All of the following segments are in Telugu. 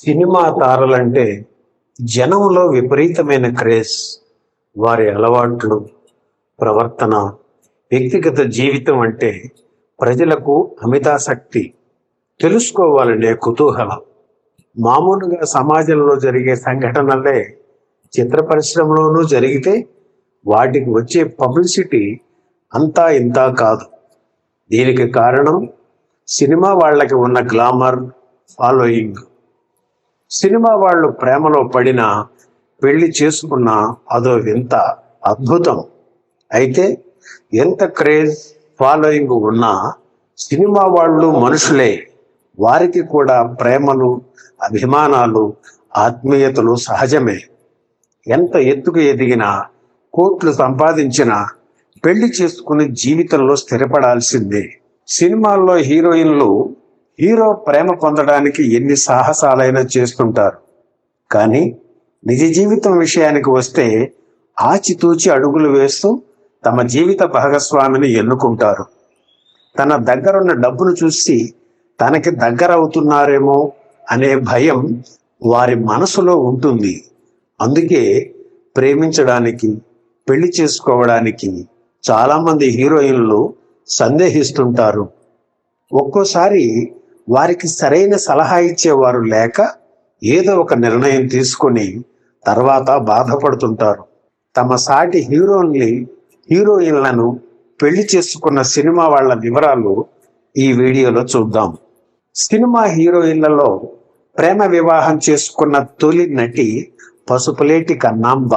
సినిమా తారలంటే జనంలో విపరీతమైన క్రేజ్. వారి అలవాట్లు, ప్రవర్తన, వ్యక్తిగత జీవితం అంటే ప్రజలకు అమితాసక్తి, తెలుసుకోవాలనే కుతూహలం. మామూలుగా సమాజంలో జరిగే సంఘటనలే చిత్ర పరిశ్రమలోనూ జరిగితే వాటికి వచ్చే పబ్లిసిటీ అంతా ఇంతా కాదు. దీనికి కారణం సినిమా వాళ్ళకి ఉన్న గ్లామర్, ఫాలోయింగ్. సినిమా వాళ్ళు ప్రేమలో పడినా, పెళ్లి చేసుకున్నా అదో వింత, అద్భుతం. అయితే ఎంత క్రేజ్, ఫాలోయింగ్ ఉన్నా సినిమా వాళ్ళు మనుషులే. వారికి కూడా ప్రేమలు, అభిమానాలు, ఆత్మీయతలు సహజమే. ఎంత ఎత్తుకు ఎదిగినా, కోట్లు సంపాదించినా పెళ్లి చేసుకుని జీవితంలో స్థిరపడాల్సిందే. సినిమాల్లో హీరోయిన్లు హీరో ప్రేమ పొందడానికి ఎన్ని సాహసాలైనా చేస్తుంటారు. కానీ నిజ జీవితం విషయానికి వస్తే ఆచితూచి అడుగులు వేస్తూ తమ జీవిత భాగస్వామిని ఎన్నుకుంటారు. తన దగ్గరున్న డబ్బును చూసి తనకి దగ్గరవుతున్నారేమో అనే భయం వారి మనసులో ఉంటుంది. అందుకే ప్రేమించడానికి, పెళ్లి చేసుకోవడానికి చాలామంది హీరోయిన్లు సందేహిస్తుంటారు. ఒక్కోసారి వారికి సరైన సలహా ఇచ్చేవారు లేక ఏదో ఒక నిర్ణయం తీసుకొని తర్వాత బాధపడుతుంటారు. తమ సాటి హీరోయిన్లను పెళ్లి చేసుకున్న సినిమా వాళ్ళ వివరాలు ఈ వీడియోలో చూద్దాం. సినిమా హీరోయిన్లలో ప్రేమ వివాహం చేసుకున్న తొలి నటి పసుపులేటి కన్నాంబ.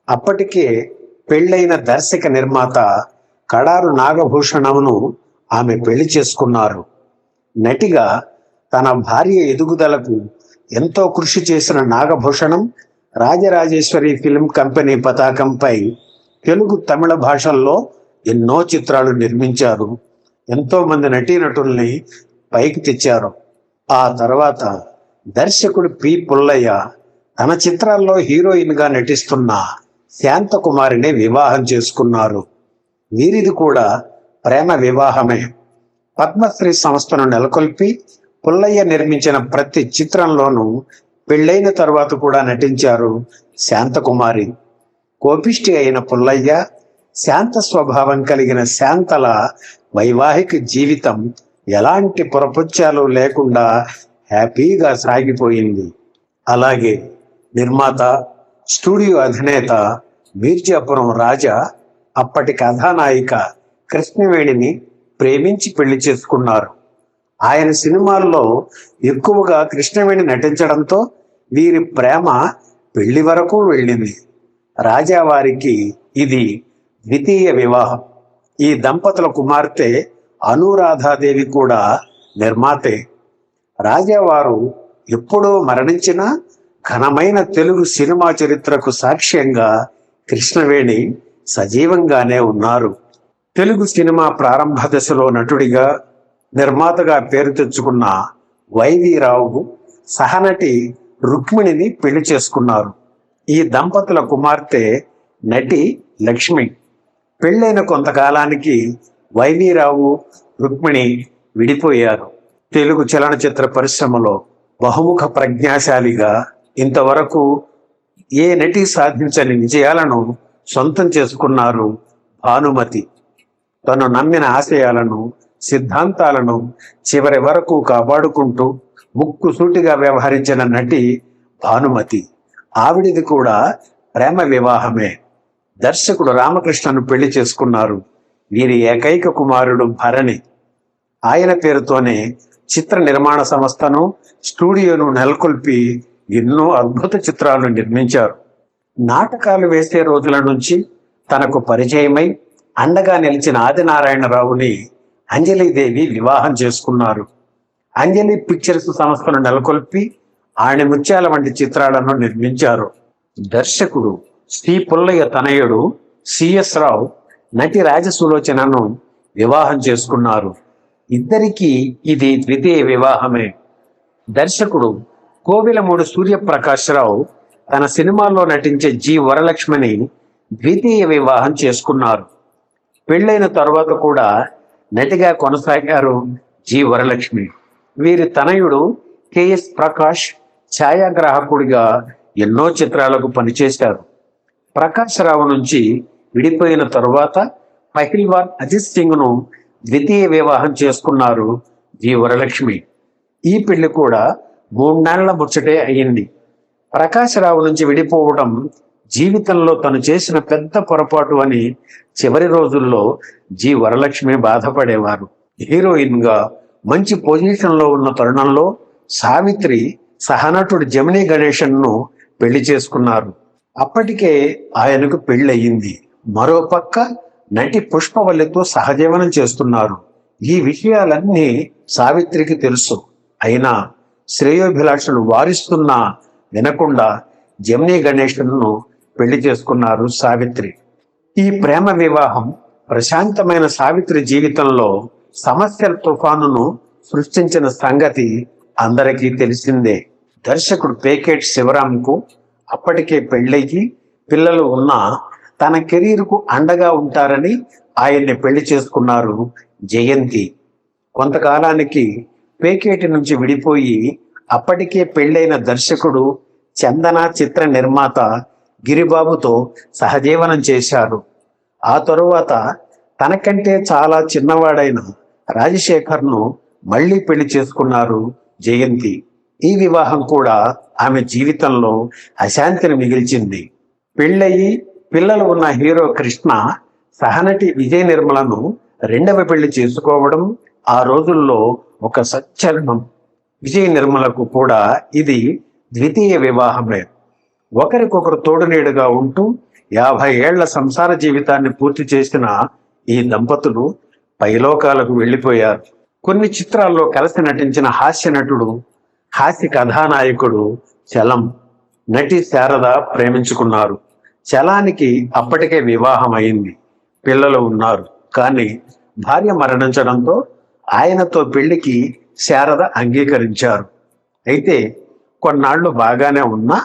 అప్పటికే పెళ్ళైన దర్శక నిర్మాత కడారు నాగభూషణమును ఆమె పెళ్లి చేసుకున్నారు. నటిగా తన భార్య ఎదుగుదలకు ఎంతో కృషి చేసిన నాగభూషణం రాజరాజేశ్వరి ఫిల్మ్ కంపెనీ పతాకంపై తెలుగు, తమిళ భాషల్లో ఎన్నో చిత్రాలు నిర్మించారు. ఎంతో మంది నటీనటుల్ని పైకి తెచ్చారు. ఆ తర్వాత దర్శకుడు పి. పుల్లయ్య తన చిత్రాల్లో హీరోయిన్గా నటిస్తున్న శాంతకుమారిని వివాహం చేసుకున్నారు. వీరిది కూడా ప్రేమ వివాహమే. పద్మశ్రీ సంస్థను నెలకొల్పి పుల్లయ్య నిర్మించిన ప్రతి చిత్రంలోనూ పెళ్ళైన తర్వాత కూడా నటించారు శాంతకుమారి. కోపిష్టి అయిన పుల్లయ్య, శాంత స్వభావం కలిగిన శాంతల వైవాహిక జీవితం ఎలాంటి పొరపొచ్చాలు లేకుండా హ్యాపీగా సాగిపోయింది. అలాగే నిర్మాత, స్టూడియో అధినేత మీర్జాపురం రాజా అప్పటి కథానాయిక కృష్ణవేణిని ప్రేమించి పెళ్లి చేసుకున్నారు. ఆయన సినిమాల్లో ఎక్కువగా కృష్ణవేణి నటించడంతో వీరి ప్రేమ పెళ్లి వరకు వెళ్ళింది. రాజావారికి ఇది ద్వితీయ వివాహం. ఈ దంపతుల కుమార్తె అనురాధాదేవి కూడా నిర్మాతే. రాజావారు ఎప్పుడో మరణించిన ఘనమైన తెలుగు సినిమా చరిత్రకు సాక్ష్యంగా కృష్ణవేణి సజీవంగానే ఉన్నారు. తెలుగు సినిమా ప్రారంభ దశలో నటుడిగా, నిర్మాతగా పేరు తెచ్చుకున్న వైవి రావు సహనటి రుక్మిణిని పెళ్లి చేసుకున్నారు. ఈ దంపతుల కుమార్తె నటి లక్ష్మి. పెళ్ళైన కొంతకాలానికి వైవి రావు, రుక్మిణి విడిపోయారు. తెలుగు చలనచిత్ర పరిశ్రమలో బహుముఖ ప్రజ్ఞాశాలిగా ఇంతవరకు ఏ నటి సాధించని విజయాలను సొంతం చేసుకున్నారు భానుమతి. తను నమ్మిన ఆశయాలను, సిద్ధాంతాలను చివరి వరకు కాపాడుకుంటూ ముక్కుసూటిగా వ్యవహరించిన నటి భానుమతి. ఆవిడిది కూడా ప్రేమ వివాహమే. దర్శకుడు రామకృష్ణను పెళ్లి చేసుకున్నారు. వీరి ఏకైక కుమారుడు భరణి. ఆయన పేరుతోనే చిత్ర నిర్మాణ సంస్థను, స్టూడియోను నెలకొల్పి ఎన్నో అద్భుత చిత్రాలు నిర్మించారు. నాటకాలు వేసే రోజుల నుంచి తనకు పరిచయమై అండగా నిలిచిన ఆదినారాయణరావుని అంజలిదేవి వివాహం చేసుకున్నారు. అంజలి పిక్చర్స్ సంస్థను నెలకొల్పి ఆణిముత్యాల వంటి చిత్రాలను నిర్మించారు. దర్శకుడు శ్రీ పుల్లయ్య తనయుడు సిఎస్ రావు నటి రాజసులోచనను వివాహం చేసుకున్నారు. ఇద్దరికీ ఇది ద్వితీయ వివాహమే. దర్శకుడు కోవెలమూడి సూర్యప్రకాశ్రావు తన సినిమాల్లో నటించే జి. వరలక్ష్మిని ద్వితీయ వివాహం చేసుకున్నారు. పెళ్ళైన తరువాత కూడా నటిగా కొనసాగారు జి. వరలక్ష్మి. వీరి తనయుడు కెఎస్ ప్రకాష్ ఛాయాగ్రాహకుడిగా ఎన్నో చిత్రాలకు పనిచేశారు. ప్రకాశ్ రావు నుంచి విడిపోయిన తరువాత పహిల్వాన్ అజిత్ సింగ్ ను ద్వితీయ వివాహం చేసుకున్నారు జి వరలక్ష్మి. ఈ పెళ్లి కూడా 3 నెలల ముచ్చటే అయింది. ప్రకాశ్ రావు నుంచి విడిపోవడం జీవితంలో తను చేసిన పెద్ద పొరపాటు అని చివరి రోజుల్లో జి వరలక్ష్మి బాధపడేవారు. హీరోయిన్ గా మంచి పొజిషన్ లో ఉన్న తరుణంలో సావిత్రి సహనటుడు జమినీ గణేశన్ ను పెళ్లి చేసుకున్నారు. అప్పటికే ఆయనకు పెళ్ళయింది. మరోపక్క నటి పుష్పవల్లితో సహజీవనం చేస్తున్నారు. ఈ విషయాలన్నీ సావిత్రికి తెలుసు. అయినా శ్రేయోభిలాషులు వారిస్తున్నా వినకుండా జమినీ గణేశన్ను పెళ్లి చేసుకున్నారు సావిత్రి. ఈ ప్రేమ వివాహం ప్రశాంతమైన సావిత్రి జీవితంలో సమస్యల తుఫానును సృష్టించిన సంగతి అందరికీ తెలిసిందే. దర్శకుడు పేకేటి శివరాంకు అప్పటికే పెళ్ళయ్యి పిల్లలు ఉన్నా తన కెరీర్కు అండగా ఉంటారని ఆయన్ని పెళ్లి చేసుకున్నారు జయంతి. కొంతకాలానికి పేకేటి నుంచి విడిపోయి అప్పటికే పెళ్ళైన దర్శకుడు చందన చిత్ర నిర్మాత గిరిబాబుతో సహజీవనం చేశారు. ఆ తరువాత తనకంటే చాలా చిన్నవాడైన రాజశేఖర్ను మళ్లీ పెళ్లి చేసుకున్నారు జయంతి. ఈ వివాహం కూడా ఆమె జీవితంలో అశాంతిని మిగిల్చింది. పెళ్ళయి పిల్లలు ఉన్న హీరో కృష్ణ సహనటి విజయ నిర్మలను రెండవ పెళ్లి చేసుకోవడం ఆ రోజుల్లో ఒక సంచలనం. విజయ నిర్మలకు కూడా ఇది ద్వితీయ వివాహమే. ఒకరికొకరు తోడునీడుగా ఉంటూ 50 ఏళ్ల సంసార జీవితాన్ని పూర్తి చేసిన ఈ దంపతులు పైలోకాలకు వెళ్ళిపోయారు. కొన్ని చిత్రాల్లో కలిసి నటించిన హాస్య నటుడు, హాస్య కథానాయకుడు చలం, నటి శారద ప్రేమించుకున్నారు. చలానికి అప్పటికే వివాహం అయింది, పిల్లలు ఉన్నారు. కానీ భార్య మరణించడంతో ఆయనతో పెళ్లికి శారద అంగీకరించారు. అయితే కొన్నాళ్లు బాగానే ఉన్నా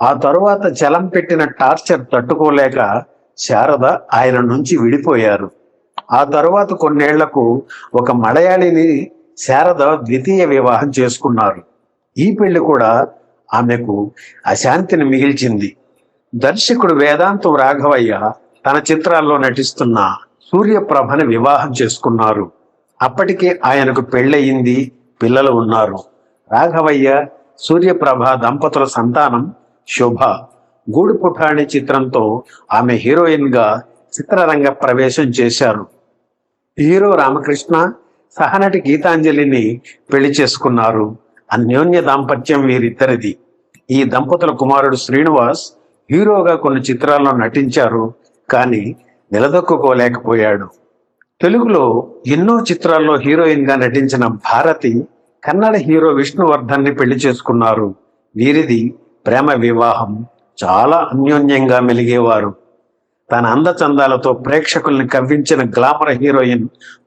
ఆ తరువాత చలం పెట్టిన టార్చర్ తట్టుకోలేక శారద ఆయన నుంచి విడిపోయారు. ఆ తరువాత కొన్నేళ్లకు ఒక మలయాళిని శారద ద్వితీయ వివాహం చేసుకున్నారు. ఈ పెళ్లి కూడా ఆమెకు అశాంతిని మిగిల్చింది. దర్శకుడు వేదాంతం రాఘవయ్య తన చిత్రాల్లో నటిస్తున్న సూర్యప్రభని వివాహం చేసుకున్నారు. అప్పటికే ఆయనకు పెళ్ళయింది, పిల్లలు ఉన్నారు. రాఘవయ్య సూర్యప్రభ దంపతుల సంతానం శోభ. గూడు పుఠాణి చిత్రంతో ఆమె హీరోయిన్ గా చిత్రరంగ ప్రవేశం చేశారు. హీరో రామకృష్ణ సహనటి గీతాంజలిని పెళ్లి చేసుకున్నారు. అన్యోన్య దాంపత్యం వీరిద్దరిది. ఈ దంపతుల కుమారుడు శ్రీనివాస్ హీరోగా కొన్ని చిత్రాల్లో నటించారు, కానీ నిలదొక్కుకోలేకపోయాడు. తెలుగులో ఎన్నో చిత్రాల్లో హీరోయిన్ గా నటించిన భారతి కన్నడ హీరో విష్ణువర్ధన్ ని పెళ్లి చేసుకున్నారు. వీరిది ప్రేమ వివాహం. చాలా అన్యోన్యంగా మెలిగేవారు. తన అందచందాలతో ప్రేక్షకుల్ని కవ్వించిన గ్లామర్ హీరోయిన్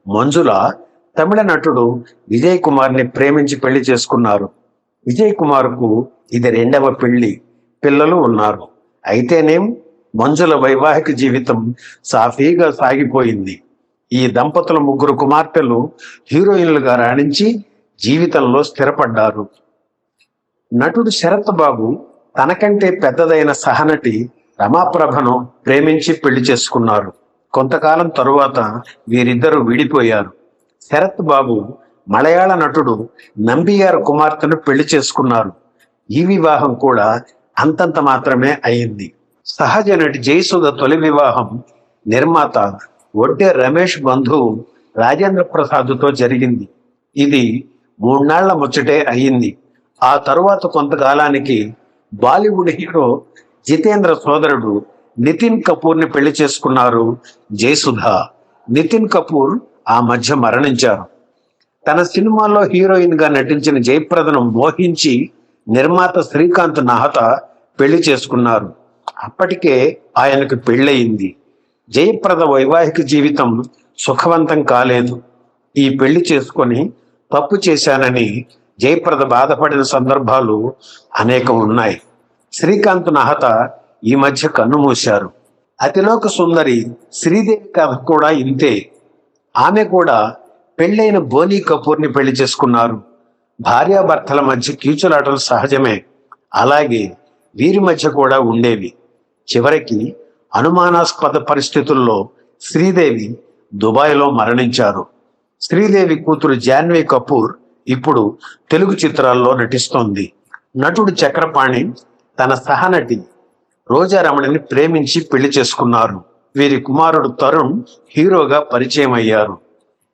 మంజుల తమిళ నటుడు విజయ్ కుమార్ ని ప్రేమించి పెళ్లి చేసుకున్నారు. విజయ్ కుమార్ కు ఇది రెండవ పెళ్లి, పిల్లలు ఉన్నారు. అయితేనేం మంజుల వైవాహిక జీవితం సాఫీగా సాగిపోయింది. ఈ దంపతుల 3 కుమార్తెలు హీరోయిన్లుగా రాణించి జీవితంలో స్థిరపడ్డారు. నటుడు శరత్ బాబు తనకంటే పెద్దదైన సహనటి రమాప్రభను ప్రేమించి పెళ్లి చేసుకున్నారు. కొంతకాలం తరువాత వీరిద్దరూ విడిపోయారు. శరత్ బాబు మలయాళ నటుడు నంబియార్ కుమార్తెను పెళ్లి చేసుకున్నారు. ఈ వివాహం కూడా అంతంత మాత్రమే అయింది. సహజ నటి జయసుధ తొలి వివాహం నిర్మాత ఒడ్డే రమేష్ బంధువు రాజేంద్ర ప్రసాద్తో జరిగింది. ఇది 3 నెలల ముచ్చటే అయింది. ఆ తరువాత కొంతకాలానికి బాలీవుడ్ హీరో జితేంద్ర సోదరుడు నితిన్ కపూర్ ని పెళ్లి చేసుకున్నారు జయసుధ. నితిన్ కపూర్ ఆ మధ్య మరణించారు. తన సినిమాల్లో హీరోయిన్ గా నటించిన జయప్రదను మోహించి నిర్మాత శ్రీకాంత్ నాహత పెళ్లి చేసుకున్నారు. అప్పటికే ఆయనకు పెళ్ళయింది. జయప్రద వైవాహిక జీవితం సుఖవంతం కాలేదు. ఈ పెళ్లి చేసుకొని తప్పు చేశానని జయప్రద బాధపడిన సందర్భాలు అనేకం ఉన్నాయి. శ్రీకాంత్ నాహత ఈ మధ్య కన్నుమూశారు. అతిలోక సుందరి శ్రీదేవి కథ కూడా ఇంతే. ఆమె కూడా పెళ్ళైన బోనీ కపూర్ ని పెళ్లి చేసుకున్నారు. భార్యాభర్తల మధ్య కీచులాటలు సహజమే. అలాగే వీరి మధ్య కూడా ఉండేవి. చివరికి అనుమానాస్పద పరిస్థితుల్లో శ్రీదేవి దుబాయ్లో మరణించారు. శ్రీదేవి కూతురు జాన్వీ కపూర్ ఇప్పుడు తెలుగు చిత్రాల్లో నటిస్తోంది. నటుడు చక్రపాణి తన సహనటి రోజారమణిని ప్రేమించి పెళ్లి చేసుకున్నారు. వీరి కుమారుడు తరుణ్ హీరోగా పరిచయం అయ్యారు.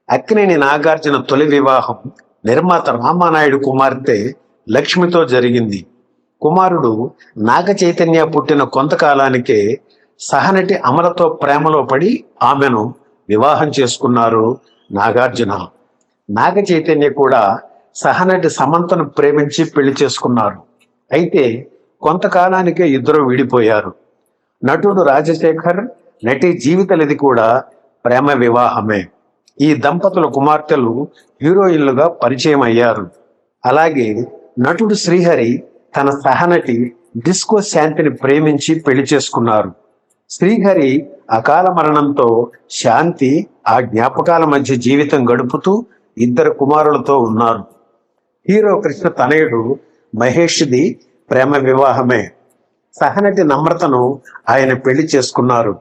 అక్కినేని నాగార్జున తొలి వివాహం నిర్మాత రామానాయుడు కుమార్తె లక్ష్మితో జరిగింది. కుమారుడు నాగ చైతన్య పుట్టిన కొంతకాలానికే సహనటి అమలతో ప్రేమలో పడి ఆమెను వివాహం చేసుకున్నారు నాగార్జున. నాగ చైతన్య కూడా సహనటి సమంతను ప్రేమించి పెళ్లి చేసుకున్నారు. అయితే కొంతకాలానికే ఇద్దరు విడిపోయారు. నటుడు రాజశేఖర్, నటి జీవితలది కూడా ప్రేమ వివాహమే. ఈ దంపతుల కుమార్తెలు హీరోయిన్లుగా పరిచయం అయ్యారు. అలాగే నటుడు శ్రీహరి తన సహనటి డిస్కో శాంతిని ప్రేమించి పెళ్లి చేసుకున్నారు. శ్రీహరి అకాల మరణంతో శాంతి ఆ జ్ఞాపకాల మధ్య జీవితం గడుపుతూ ఇద్దరు కుమారులతో ఉన్నారు. హీరో కృష్ణ తనయుడు మహేష్ది ప్రేమ వివాహమే. సహనటి నమ్రతను ఆయన పెళ్లి చేసుకున్నారు.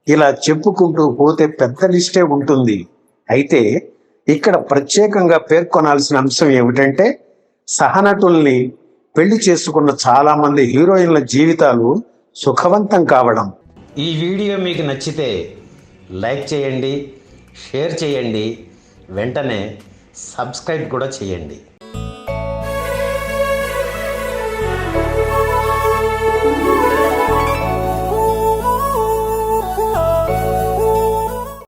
ఇలా చెప్పుకుంటూ పోతే పెద్ద లిస్టే ఉంటుంది. అయితే ఇక్కడ ప్రత్యేకంగా పేర్కొనాల్సిన అంశం ఏమిటంటే సహనటుల్ని పెళ్లి చేసుకున్న చాలా మంది హీరోయిన్ల జీవితాలు సుఖవంతం కావడం. ఈ వీడియో మీకు నచ్చితే లైక్ చేయండి, షేర్ చేయండి, వెంటనే సబ్స్క్రైబ్ కూడా చేయండి.